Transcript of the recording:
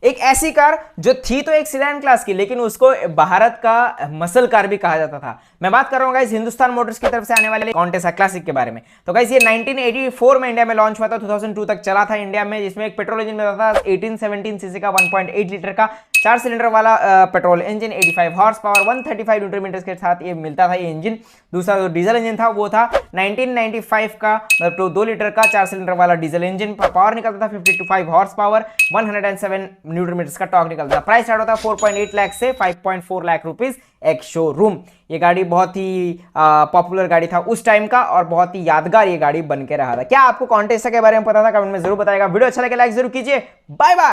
एक ऐसी कार जो थी तो एक सिडान क्लास की, लेकिन उसको भारत का मसल कार भी कहा जाता था। मैं बात कर रहा हूँ गाइस हिंदुस्तान मोटर्स की तरफ से आने वाले कॉन्टेसा क्लासिक के बारे में। तो गाइस ये 1984 में इंडिया में लॉन्च हुआ था, 2002 तक चला था इंडिया में, जिसमें एक पेट्रोल इंजन मिलता था 1817 सीसी का 1.8 लीटर का 4 सिलेंडर वाला petrol engine, 85 horse power, 135 newton metre के साथ ये मिलता था ये इंजन। दूसरा जो डीजल इंजन था वो था 1995 का, मतलब 2 लीटर का 4 सिलेंडर वाला डीजल इंजन, पावर निकलता था 55 हॉर्स पावर, 107 न्यूटन मीटर का टॉर्क निकलता था। प्राइस स्टार्ट होता है 4.8 लाख से 5.4 लाख रुपीज एक शोरूम। ये गाड़ी बहुत ही पॉपुलर गाड़ी था उस टाइम का, और बहुत ही यादगार ये गाड़ी बन के रहा था। क्या आपको कॉन्टेस्टा के बारे में पता था? कमेंट में जरूर बताएगा। वीडियो अच्छा लगे लाइक जरूर कीजिए। Bye bye.